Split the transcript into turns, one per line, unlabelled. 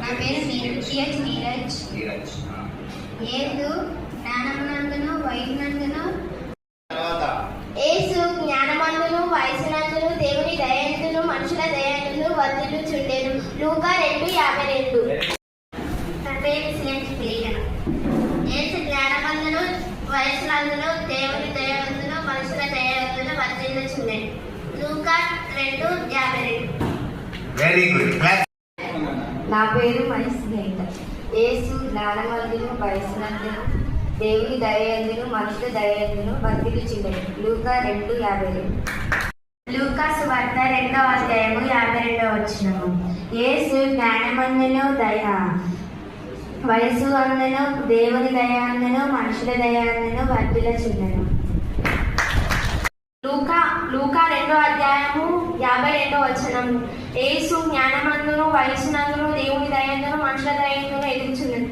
నా పేరు నీరజ్. యేసు జ్ఞానమునందును వయసునందును
యేసు జ్ఞానమందును వయసునందును దేవుని దయందును మనుషుల దయందును వర్ధిల్లుచుండెను. లూకా 2:52.
నా పేరు సిలియన్.
యేసు జ్ఞానమందును వయసునందును దేవుని దయందును మనుషుల దయందును వర్ధిల్లుచుండెను. లూకా 2:52.
Very good.
నా పేరు మనిషిగేంట. యేసు జ్ఞానమందును వయసునందును దేవుని దయందును మనుషుల దయందును వర్ధిల్లుచుండెను. లూకా 2:52.
లూకా సువార్త 2:52. యేసు జ్ఞానమందును వయసు అందును దేవుని దయాందును మనుషుల దయాందును వర్ధిల్లుచుండెను. లూకా 2:52. యేసు జ్ఞానమందును వయసునందును దేవుని దయందును మనుషుల దయందును వర్ధిల్లుచుండెను.